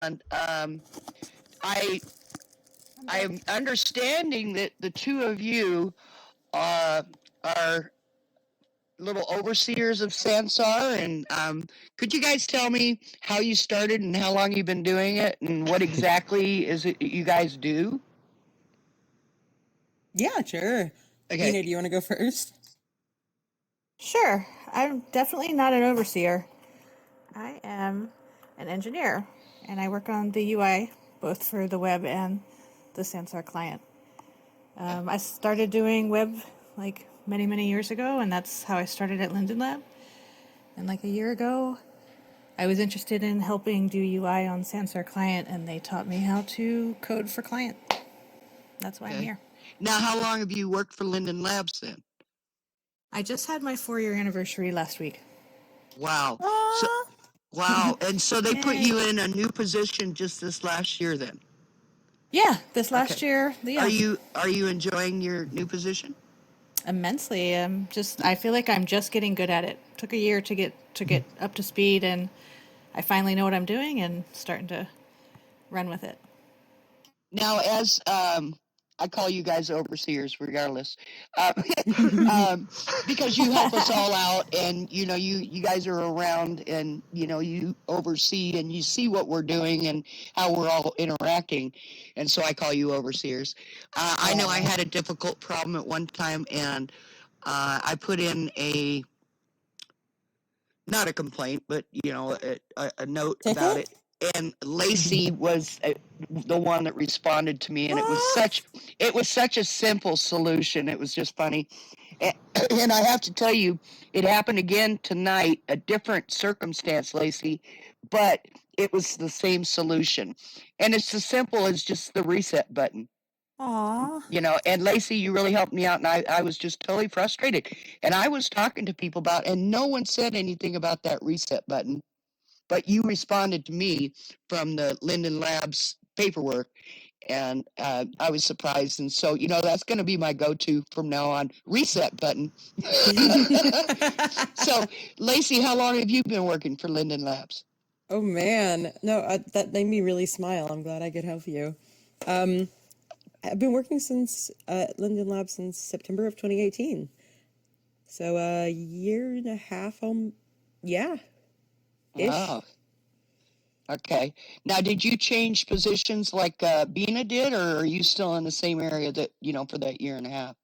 And I I am understanding that the two of you are little overseers of Sansar, and could you guys tell me how you started and how long you've been doing it, and what exactly is it you guys do? Yeah, sure. Okay. Bina, do you want to go first? Sure, I'm definitely not an overseer. I am an engineer, and I work on the UI both for the web and the Sansar client. I started doing web like many, many years ago, and that's how I started at Linden Lab. And like a year ago, I was interested in helping do UI on Sansar client, and they taught me how to code for client. That's why I'm Okay. here. Now, how long have you worked for Linden Labs then? I just had my 4-year anniversary last week. Wow. So, Aww. wow. And so they put Yay. you in a new position just this last year then. Yeah, this last Okay. year, yeah, Are you enjoying your new position? immensely. I feel like I'm just getting good at it. Took a year to get up to speed, and I finally know what I'm doing and starting to run with it. Now, as I call you guys overseers, regardless, um, because you help us all out, and you guys are around, and you oversee and you see what we're doing and how we're all interacting, and so I call you overseers. I know I Aw. had a difficult problem at one time, and I put in a not a complaint, but a note about it. And Lacey was the one that responded to me, and it was such a simple solution. It was just funny, and I have to tell you, it happened again tonight, a different circumstance, Lacey, but it was the same solution, and it's as simple as just the reset button. Aw. And Lacey, you really helped me out, and I was just totally frustrated. And I was talking to people about, and no one said anything about that reset button, but you responded to me from the Linden Labs paperwork, and I was surprised. And so, that's going to be my go-to from now on, reset button. So, Lacey, how long have you been working for Linden Labs? Oh man, no, that made me really smile. I'm glad I could help you. Um, I've been working since Linden Lab since September of 2018. So a year and a half, yeah, ish. Oh, okay. Now, did you change positions like Bina did, or are you still in the same area that, for that year and a half?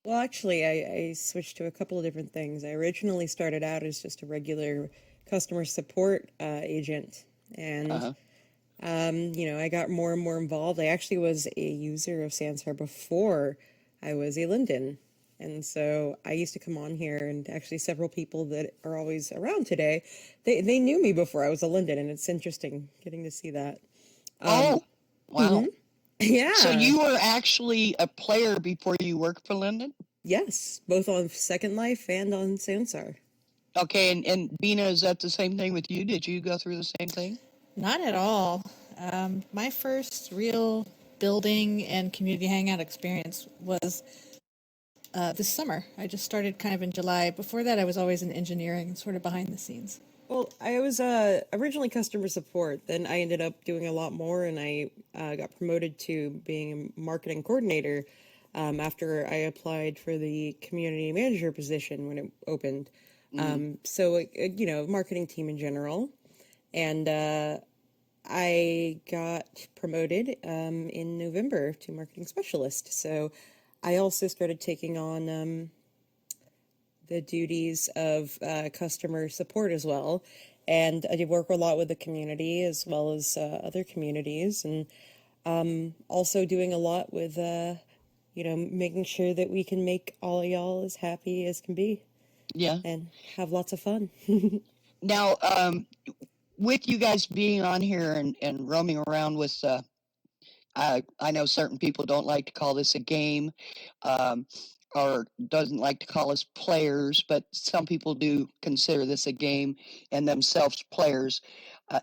Well, actually, I switched to a couple of different things. I originally started out as just a regular customer support agent, and Uh-huh. I got more and more involved. I actually was a user of Sansar before I was a Linden. And so I used to come on here, and actually several people that are always around today, they knew me before I was a Linden, and it's interesting getting to see that. Oh, wow. So Yeah. you were actually a player before you worked for Linden? Yes, both on Second Life and on Sansar. Okay, and Bina, is that the same thing with you? Did you go through the same thing? Not at all. My first real building and community hangout experience was this summer. I just started kind of in July. Before that, I was always in engineering and sort of behind the scenes. Well, I was originally customer support. Then I ended up doing a lot more, and I got promoted to being a marketing coordinator after I applied for the community manager position when it opened. So, marketing team in general. And I got promoted in November to marketing specialist. So I also started taking on the duties of customer support as well. And I did work a lot with the community as well as other communities, and also doing a lot with, making sure that we can make all of y'all as happy as can be Yeah. and have lots of fun. Now, with you guys being on here and roaming around with, I know certain people don't like to call this a game, um, or doesn't like to call us players, but some people do consider this a game and themselves players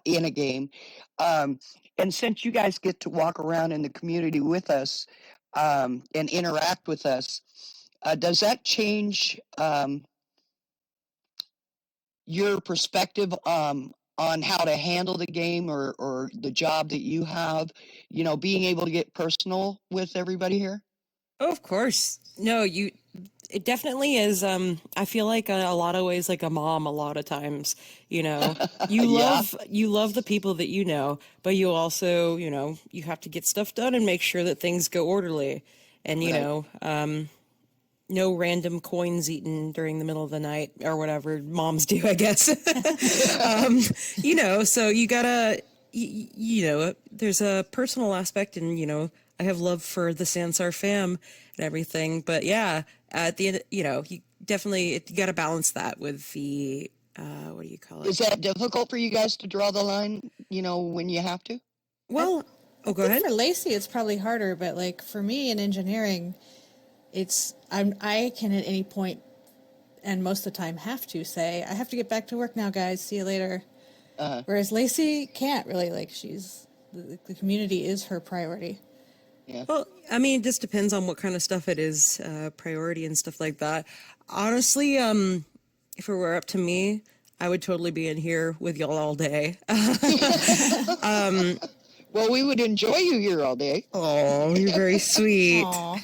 in a game. Um, and since you guys get to walk around in the community with us and interact with us, does that change your perspective on how to handle the game or the job that you have, being able to get personal with everybody here? Oh, of course. No, it definitely is. I feel like a lot of ways like a mom a lot of times, you know. Yeah, You love the people that you know, but you also, you have to get stuff done and make sure that things go orderly. And, right. no random coins eaten during the middle of the night or whatever moms do, I guess. So you gotta, there's a personal aspect, and I have love for the Sansar fam and everything. But yeah, at the end, you definitely you gotta balance that with the what do you call it? Is that difficult for you guys to draw the line, when you have to? I, Well, I oh, go think ahead. for Lacey it's probably harder, but like for me in engineering, I can at any point and most of the time have to say, I have to get back to work now, guys. See you later. Whereas Lacey can't really, like, the community is her priority. Yeah. Well, I mean, it just depends on what kind of stuff it is, priority and stuff like that. Honestly, if it were up to me, I would totally be in here with y'all all day. Well, we would enjoy you here all day. Oh, you're very sweet. Aw.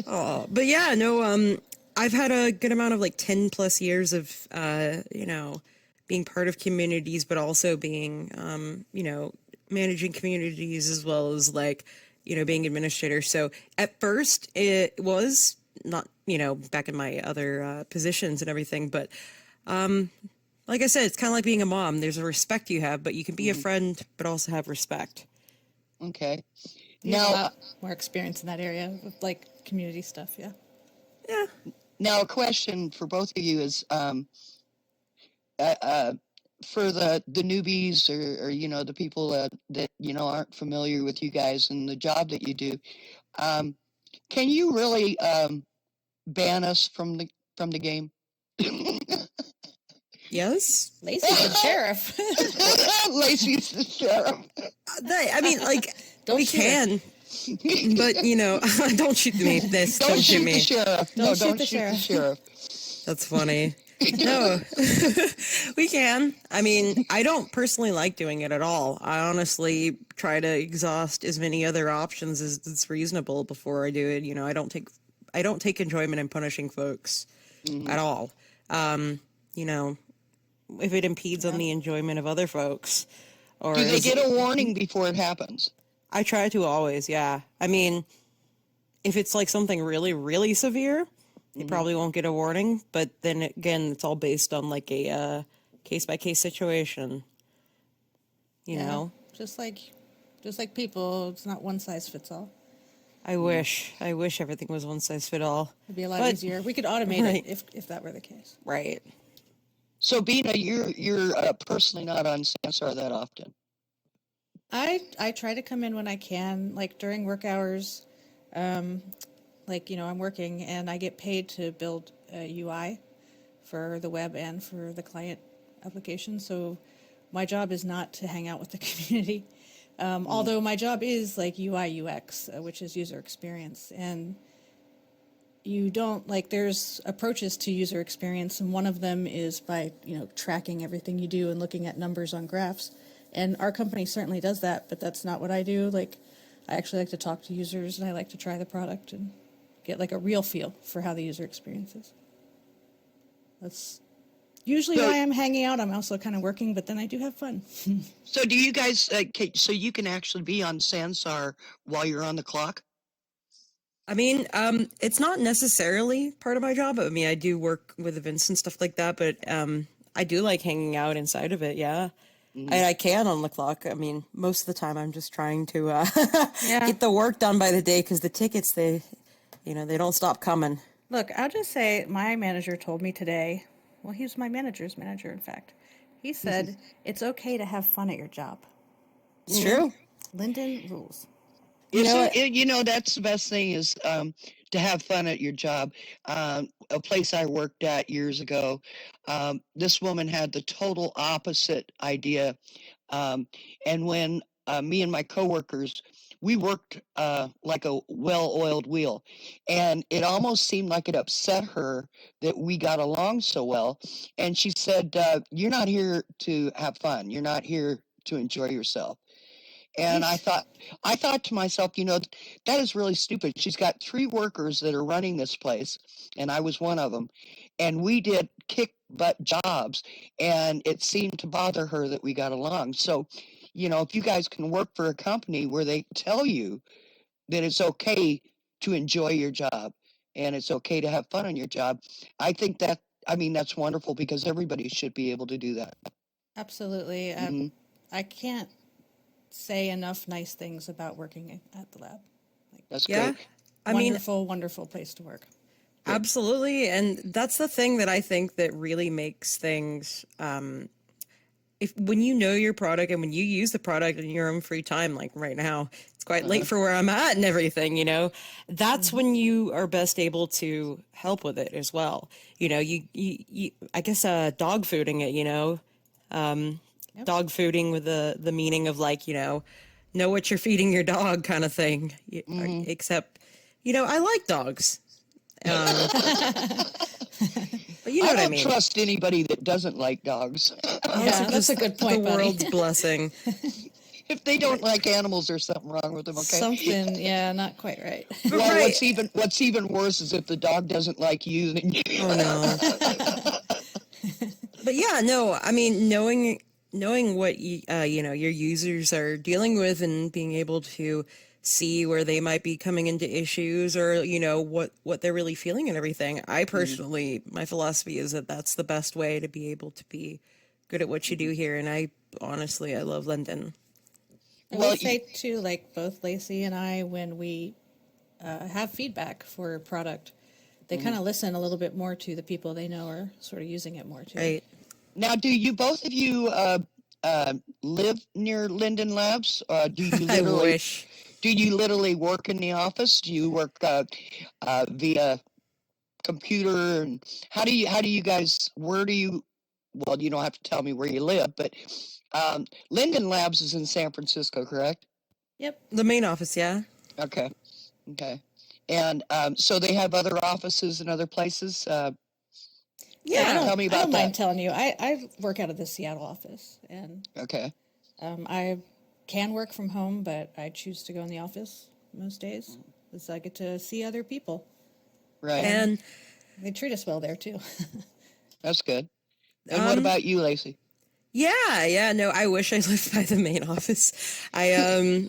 Oh, but yeah, no, I've had a good amount of like 10 plus years of, being part of communities, but also being, managing communities as well as like, being administrator. So at first it was not, back in my other positions and everything, but like I said, it's kind of like being a mom. There's a respect you have, but you can be a friend, but also have respect. Okay. You have a Now, lot more experience in that area with, like, community stuff, yeah. Yeah. now a question for both of you is, uh, uh, for the newbies or the people that aren't familiar with you guys and the job that you do, um, can you really ban us from the game? Yes. Lacey's the sheriff. Lacey's the sheriff. I mean, like, Don't we shoot her. can, but don't shoot me. This, Don't don't shoot shoot the me. sheriff. No, Don't shoot don't the shoot the sheriff. sheriff. That's funny. No, we can. I mean, I don't personally like doing it at all. I honestly try to exhaust as many other options as it's reasonable before I do it. I don't take enjoyment in punishing folks at all. You know, if it impedes on the enjoyment of other folks, or Do they is, get a warning before it happens? I try to always. Yeah. I mean, if it's like something really, really severe, they probably won't get a warning. But then again, it's all based on like a case by case situation. You Yeah. know, Just like people, it's not one size fits all. I wish everything was one size fit all. It'd be a lot But- easier. We could automate Right. it if that were the case. Right. So, Bina, you're personally not on Sansar that often. I try to come in when I can, like during work hours. I'm working and I get paid to build a UI for the web and for the client application. So my job is not to hang out with the community. Although my job is like UI UX, which is user experience. And you don't like there's approaches to user experience, and one of them is by tracking everything you do and looking at numbers on graphs, and our company certainly does that, but that's not what I do. Like, I actually like to talk to users and I like to try the product and get like a real feel for how the user experience is. That's usually So- why I'm hanging out. I'm also kind of working, but then I do have fun. So, do you guys? So you can actually be on Sansar while you're on the clock? I mean, it's not necessarily part of my job. I mean, I do work with events and stuff like that, but I do like hanging out inside of it. Yeah. I can on the clock. I mean, most of the time I'm just trying to Yeah. get the work done by the day because the tickets, they don't stop coming. Look, I'll just say my manager told me today, well, he was my manager's manager, in fact. He said, it's okay to have fun at your job. It's true. Lyndon rules. That's the best thing is to have fun at your job. A place I worked at years ago, this woman had the total opposite idea. And when me and my coworkers we worked like a well-oiled wheel, and it almost seemed like it upset her that we got along so well. And she said, "You're not here to have fun. You're not here to enjoy yourself." And Yeesh. I thought to myself, that is really stupid. She's got 3 workers that are running this place, and I was one of them. And we did kick butt jobs, and it seemed to bother her that we got along. So, if you guys can work for a company where they tell you that it's okay to enjoy your job and it's okay to have fun on your job, I think that's wonderful because everybody should be able to do that. Absolutely. Hmm. I can't say enough nice things about working at the lab. Like, That's Yeah. great. I mean, wonderful, wonderful place to work. absolutely. And that's the thing that I think that really makes things, if when you know your product and when you use the product in your own free time, like right now, it's quite late for where I'm at and everything, that's when you are best able to help with it as well. You I guess, dog fooding it, dog fooding with the meaning of like, know what you're feeding your dog kind of thing. Hmm. Except, I like dogs. Um, but you know I what I don't mean. trust anybody that doesn't like dogs. Yeah, that's Just a good the point, buddy. world's blessing. If they don't like animals, there's something wrong with them. Okay. Something, yeah, not quite right. But Well, right. what's even worse is if the dog doesn't like you, then Oh no. But yeah, no. I mean, knowing what your users are dealing with and being able to see where they might be coming into issues or what they're really feeling and everything. I personally, my philosophy is that that's the best way to be able to be good at what you do here. And I honestly, I love London. I well, will say too, like both Lacey and I, when we have feedback for a product, they kind of listen a little bit more to the people they know are sort of using it more too. Right. now, do you both of you live near Linden Labs? Do you I literally wish. work in the office? Do you work via computer? And how do you guys? Where do you? Well, you don't have to tell me where you live, but Linden Labs is in San Francisco, correct? Yep. The main office, yeah. Okay. Okay. And so they have other offices in other places. Yeah, Yeah. Tell me I about don't mind that. telling you. I work out of the Seattle office, and Okay. I can work from home, but I choose to go in the office most days because I get to see other people. Right. And They treat us well there too. That's good. And what about you, Lacey? yeah, no, I wish I lived by the main office. I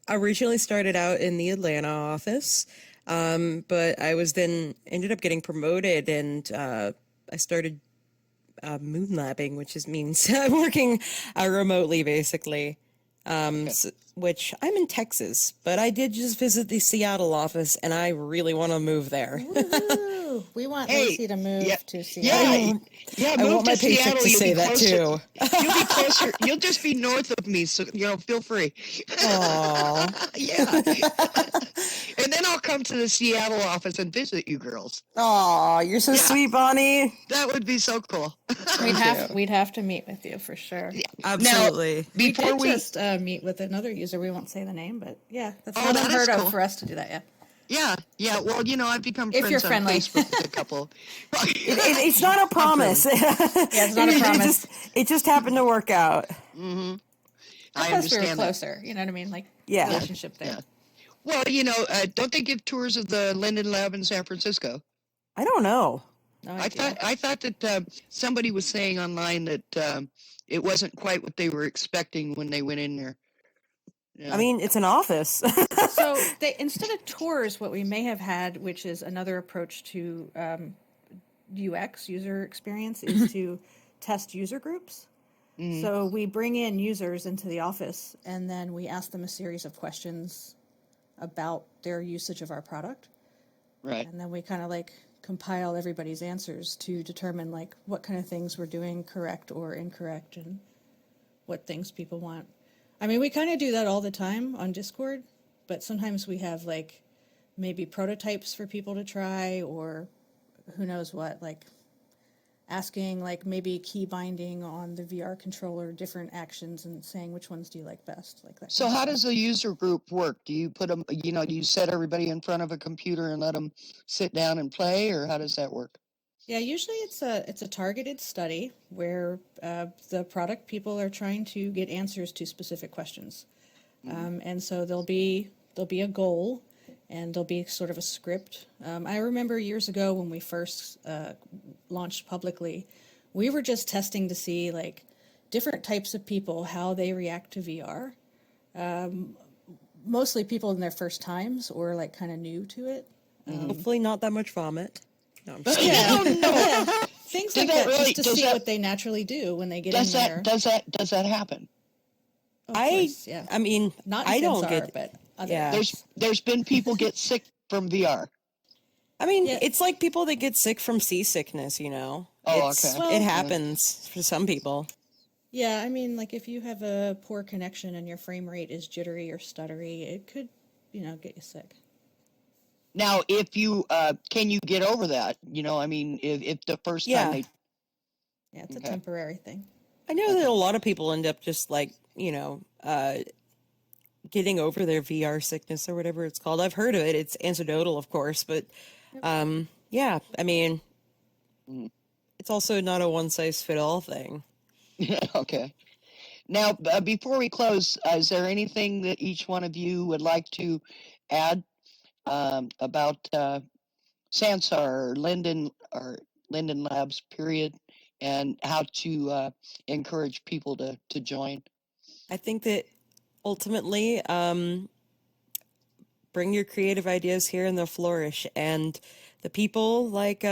originally started out in the Atlanta office, but I was then ended up getting promoted and I started moonlabbing, which means working remotely, basically. Okay. Which I'm in Texas, but I did just visit the Seattle office, and I really want to move there. Woohoo! We want Hey, Lacey to move yeah, to Seattle. yeah. I Move want to my paycheck Seattle. to You'll be say that closer. too. You'll be closer. You'll just be north of me, so feel free. Aww. Yeah. And then I'll come to the Seattle office and visit you girls. Aw, you're so Yeah. sweet, Bonnie. That would be so cool. We'd have to meet with you for sure. Absolutely. We Before did we, just meet with another user. We won't say the name, but yeah, that's Oh, not that is unheard cool. of for us to do that. Yeah. yeah. Well, I've become If you're friends on friendly. Facebook with a couple. It's not a promise. Yeah, it's not a promise. It just happened to work out. Mm-hmm. And I plus, we were understand that. closer. You know what I mean? Like Yeah. relationship there. Yeah. Well, don't they give tours of the Linden Lab in San Francisco? I don't know. No I idea. thought that somebody was saying online that it wasn't quite what they were expecting when they went in there. Yeah. I mean, it's an office. So they instead of tours, what we may have had, which is another approach to UX user experience, is to test user groups. Mhm. So we bring in users into the office, and then we ask them a series of questions about their usage of our product, Right. and then we kind of like compile everybody's answers to determine like what kind of things we're doing correct or incorrect, and what things people want. I mean, we kind of do that all the time on Discord, but sometimes we have like maybe prototypes for people to try or who knows what, like asking like maybe key binding on the VR controller, different actions, and saying which ones do you like best, like that So kind of how stuff. does a user group work? Do you put them, do you set everybody in front of a computer and let them sit down and play, or how does that work? Yeah, usually it's a targeted study where the product people are trying to get answers to specific questions, and so there'll be a goal, and there'll be sort of a script. I remember years ago when we first launched publicly, we were just testing to see like different types of people how they react to VR. Mostly people in their first times or like kind of new to it. Hopefully not that much vomit. No, I'm just Yeah, Oh no! yeah, things Did like that that, really? just to see what they naturally do when they get in there. Does that happen? Of I course, yeah. I mean, Not in I don't Sansar, get. but other Yeah. apps. There's been people get sick from VR. I mean, Yeah. it's like people that get sick from seasickness, you know. Oh, It's okay. Well, it happens for some people. Yeah, I mean, like if you have a poor connection and your frame rate is jittery or stuttery, it could, get you sick. Now, if you can you get over that? I mean, if the first time Yeah. they Yeah, it's a okay. temporary thing. I know that a lot of people end up just like, getting over their VR sickness or whatever it's called. I've heard of it. It's anecdotal, of course, but yeah, I mean, it's also not a one size fit all thing. Okay. Now, before we close, is there anything that each one of you would like to add about Sansar or Linden Labs, period, and how to encourage people to join? I think that ultimately, bring your creative ideas here and they'll flourish. And the people like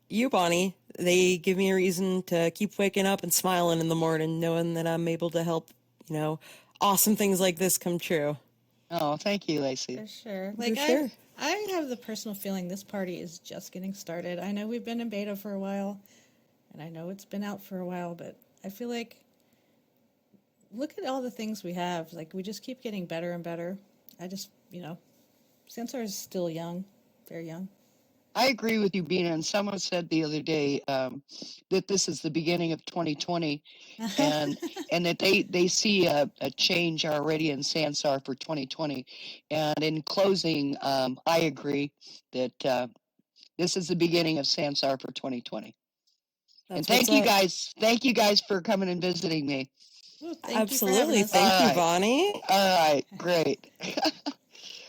you, Bonnie, they give me a reason to keep waking up and smiling in the morning, knowing that I'm able to help, awesome things like this come true. Oh, thank you, Lacey. For sure. For Like sure. I have the personal feeling this party is just getting started. I know we've been in beta for a while, and I know it's been out for a while, but I feel like look at all the things we have. Like we just keep getting better and better. I just, Sansar is still young, very young. I agree with you, Bina. And someone said the other day that this is the beginning of 2020, and that they see a change already in Sansar for 2020. And in closing, I agree that this is the beginning of Sansar for 2020. And That's what's up. thank you guys for coming and visiting me. Well, thank you for having Absolutely. us. Thank you, All right. Bonnie. All right, great.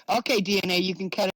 Okay, DNA, you can cut it.